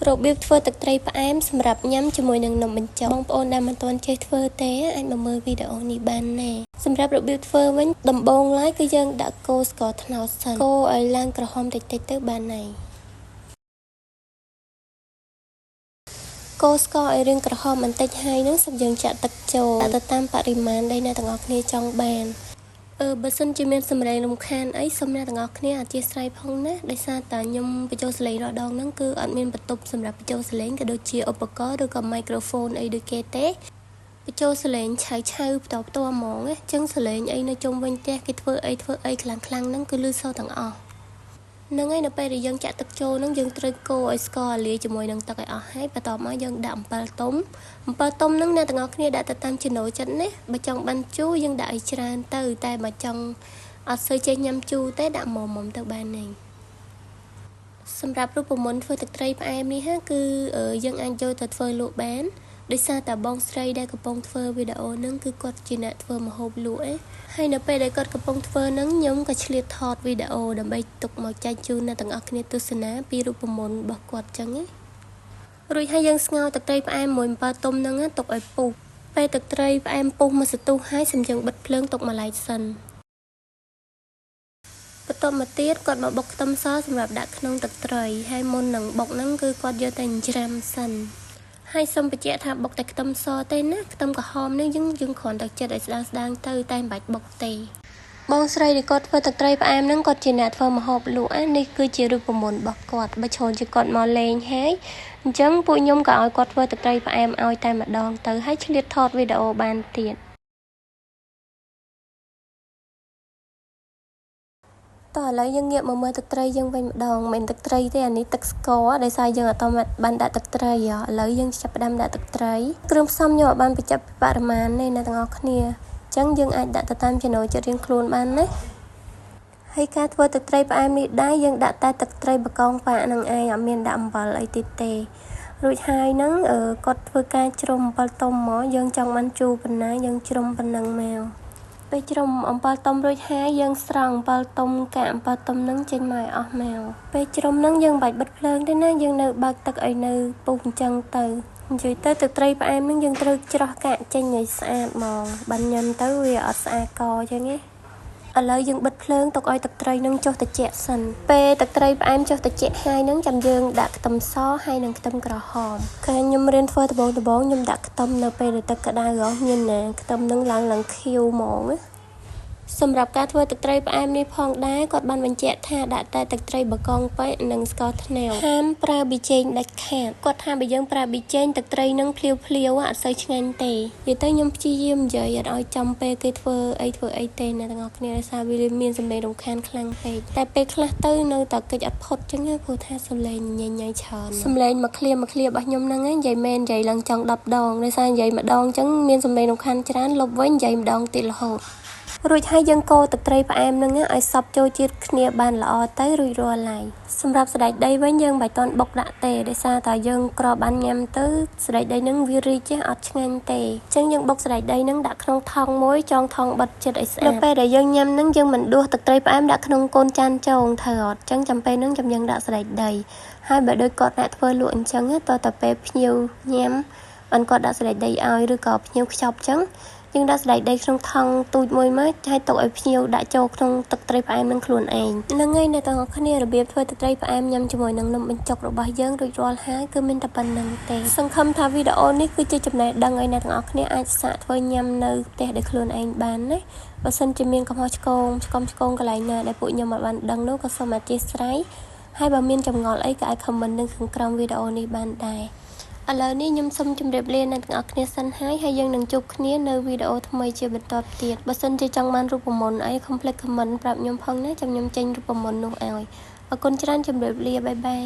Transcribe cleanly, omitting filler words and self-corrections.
របៀបធ្វើទឹកត្រីផ្អែមសម្រាប់ញ៉ាំជាមួយនឹងនំបញ្ចុកបងប្អូនដែលមិនទាន់ចេះធ្វើទេអាចមកមើលវីដេអូនេះបានណាសម្រាប់របៀបធ្វើវិញដំបូងឡើយគឺយើងដាក់គល់ស្ករត្នោតសិនកូរឲ្យឡើងក្រហមតិចៗទៅបានហើយកូរស្ករឲ្យរាងក្រហមបន្តិចហើយនឹងសិមយើងចាក់ទឹកចូលទៅតាមបរិមាណដែលអ្នកទាំងអស់គ្នាចង់បានបើសិនជាមានសម្លេងរំខានអីសូមអ្នកទាំងអស់គ្នាអធិស្ឋានផងណាដោយសារតែខ្ញុំបញ្ចូលសលេងរាល់ដងហ្នឹងគឺអត់មានបន្ទប់សម្រាប់បញ្ចូលសលេងក៏ដូចជាឧបករណ៍ឬក៏ microphone អីដូចគេទេបញ្ចូលសលេងឆៅផ្ទាល់ហ្មងណាអញ្ចឹងសលេងអីនៅជុំវិញផ្ទះគេធ្វើអីខ្លាំងហ្នឹងគឺលឺសូរទាំងអស់នឹងហើយនៅពេលដែលយើងចាក់ទឹកចូលហ្នឹងយើងត្រូវកូរឲ្យស្ករលាយជាមួយនឹងទឹកឲ្យអស់ហើយបន្ទាប់មកយើងដាក់អំពិលទុំហ្នឹងអ្នកទាំងអស់គ្នាដាក់ទៅតាមចំណូលចិត្តណាបើចង់បានជូរយើងដាក់ឲ្យច្រើនទៅតែបើចង់អត់សូវចេះញ៉ាំជូរទេដាក់មុំទៅបានហើយសម្រាប់រូបមន្តធ្វើទឹកត្រីផ្អែមនេះគឺយើងអាចយកទៅធ្វើលក់បានដោយសារតែបងស្រីដែលកំពុងធ្វើវីដេអូហ្នឹងគឺគាត់ជាអ្នកធ្វើម្ហូបលក់ឯងហើយនៅពេលដែលគាត់កំពុងធ្វើហ្នឹងខ្ញុំក៏ឆ្លៀតថតវីដេអូដើម្បីទុកមកចែកជូនអ្នកទាំងអស់គ្នាទស្សនាពីរូបមន្តរបស់គាត់ចឹងឯងរួចហើយយើងស្ងោរទឹកត្រីផ្អែមមួយអំពិលទុំហ្នឹងទុកឲ្យពុះពេលទឹកត្រីផ្អែមពុះមួយសន្ទុះហើយសិមយើងបិទភ្លើងទុកមួយឡែកសិនបន្ទាប់មកទៀតគាត់មកបុកខ្ទឹមសសម្រាប់ដាក់ក្នុងទឹកត្រីហើយមុននឹងបុកហ្នឹងគឺគាត់យកតែច្រាំសិនហើយសូមបញ្ជាក់ថាបុកតែខ្ទឹមសទេណាខ្ទឹមក្រហមនេះយើងគ្រាន់តែចិតឲ្យស្ដើងទៅតែមិនបាច់បុកទេបងស្រីដែលគាត់ធ្វើទឹកត្រីផ្អែមហ្នឹងគាត់ជាអ្នកធ្វើម្ហូបលក់នេះគឺជារូបមន្តរបស់គាត់បើច្រើនជាគាត់មកលេងហើយអញ្ចឹងពួកខ្ញុំក៏ឲ្យគាត់ធ្វើទឹកត្រីផ្អែមឲ្យតែម្ដងទៅហើយឆ្លៀតថតវីដេអូបានទៀតតោះឥឡូវយើងងាកមកមើលទឹកត្រីយើងវិញម្ដងមិនទឹកត្រីទេអានេះទឹកស្ករដោយសារយើងអត់បានដាក់ទឹកត្រីឥឡូវយើងចាប់ផ្ដើមដាក់ទឹកត្រីគ្រឿងផ្សំខ្ញុំអត់បានបញ្ជាក់បរិមាណទេអ្នកទាំងអស់គ្នាអញ្ចឹងយើងអាចដាក់ទៅតាមចំណូលចិត្តរៀងខ្លួនបានណាហើយការធ្វើទឹកត្រីផ្អែមនេះដែរយើងដាក់តែទឹកត្រីបកងប៉ាក់នឹងឯងអត់មានដាក់អំបិលអីទៀតទេរួចហើយហ្នឹងគាត់ធ្វើការជ្រុំអំបិលទុំមកយើងចង់បានជូរប៉ុណ្ណាយើងជ្រុំប៉ុណ្ណឹងមកពេលជ្រុំអំបិលទុំរួចហើយយើងស្រង់អំបិលទុំកាក់អំបិលទុំហ្នឹងចេញមកឲ្យអស់មកពេលជ្រុំហ្នឹងយើងបាច់បិទភ្លើងទេណាយើងនៅបើកទឹកឲ្យនៅពុះអញ្ចឹងទៅនិយាយទៅទឹកត្រីផ្អែមហ្នឹងយើងត្រូវច្រោះកាក់ចេញឲ្យស្អាតហ្មងបាញ់ញ៉ាំទៅវាអត់ស្អាតកអញ្ចឹងណាឥឡូវយើងបិទភ្លើងទុកឲ្យទឹកត្រីនឹងចុះត្រជាក់សិនពេលទឹកត្រីផ្អែមចុះត្រជាក់ហើយនឹងចាំយើងដាក់ខ្ទឹមសហើយនឹងខ្ទឹមក្រហមខ្ញុំរៀនធ្វើដំបូងខ្ញុំដាក់ខ្ទឹមនៅពេលទឹកក្តៅមានណាខ្ទឹមនឹងឡើងខៀវហ្មងណាសម្រាប់ការធ្វើទឹកត្រីផ្អែមនេះផងដែរគាត់បានបញ្ជាក់ថាដាក់តែទឹកត្រីបកងប៉ែនិងស្ករត្នោតហាមប្រើប៊ីចេងដាច់ខាតគាត់ថាបើយើងប្រើប៊ីចេងទឹកត្រីនឹងភ្លាវអត់សូវឆ្ងាញ់ទេនិយាយទៅខ្ញុំព្យាយាមនិយាយអត់ឲ្យចំពេលគេធ្វើអីទេអ្នកទាំងអស់គ្នាដោយសារវាមានសម្លេងរំខានខ្លាំងពេកតែពេលខ្លះទៅនៅតែកិច្ចអត់ផុតចឹងព្រោះថាសម្លេងញញច្រើនសម្លេងមួយឃ្លារបស់ខ្ញុំហ្នឹងនិយាយមែននិយាយឡើងចង់10ដងដោយសារនិយាយម្ដងចឹងមានសម្លេងរំខានច្រើនលុបវិញនិយាយម្ដងទៀតរហូតរួចហើយយើងកូរទឹកត្រីផ្អែមហ្នឹងឲ្យសព្វចូលជាតិគ្នាបានល្អទៅរួចរាល់ហើយសម្រាប់សណ្តែកដីវិញយើងមិនបាច់តន់បុកដាក់ទេដោយសារតែយើងក្របបានញ៉ាំទៅសណ្តែកដីហ្នឹងវារីកអត់ឆ្ងាញ់ទេអញ្ចឹងយើងបុកសណ្តែកដីហ្នឹងដាក់ក្នុងថង់មួយចងថង់បិទចិត្តឲ្យស្អាតនៅពេលដែលយើងញ៉ាំហ្នឹងយើងមិនដួសទឹកត្រីផ្អែមដាក់ក្នុងកូនចានចងថើអត់អញ្ចឹងចាំពេលហ្នឹងចាំយើងដាក់សណ្តែកដីហើយបើដូចគាត់អ្នកធ្វើលក់អញ្ចឹងតើតពេលភ្ញៀវញ៉ាំបានគាត់ដាក់សណ្តែកដីឲ្យឬក៏ភ្ញៀវខ្ចប់អញ្ចឹងយើងដាក់សណ្តែកដីក្នុងថង់ទូចមួយមកហើយទុកឲ្យភ្ញៀវដាក់ចូលក្នុងទឹកត្រីផ្អែមនឹងខ្លួនឯងហ្នឹងហើយអ្នកទាំងអស់គ្នារបៀបធ្វើទឹកត្រីផ្អែមញ៉ាំជាមួយនឹងនំបញ្ចុករបស់យើងរួចរាល់ហើយគឺមានតែប៉ុណ្្នឹងទេសង្ឃឹមថាវីដេអូនេះគឺជាចំណេះដឹងឲ្យអ្នកទាំងអស់គ្នាអាចសាកធ្វើញ៉ាំនៅផ្ទះដោយខ្លួនឯងបានណាបើសិនជាមានកំហុសឆ្គងកន្លែងណាដែលពួកខ្ញុំមិនបានដឹងនោះក៏សូមអធិស្ឋានហើយបើមានចម្ងល់អីក៏អាច comment នៅខាងក្រោមវីដេអូនេះបានដែរឥឡូវនេះខ្ញុំសូមជម្រាបលាអ្នកទាំងអស់គ្នាសិនហើយយើងនឹងជួបគ្នានៅវីដេអូថ្មីជាបន្តទៀតបើសិនជាចង់បានរូបមន្តអីកុំភ្លេច comment ប្រាប់ខ្ញុំផងណាចាំខ្ញុំចេញរូបមន្តនោះឲ្យអរគុណច្រើនជម្រាបលាបាយបាយ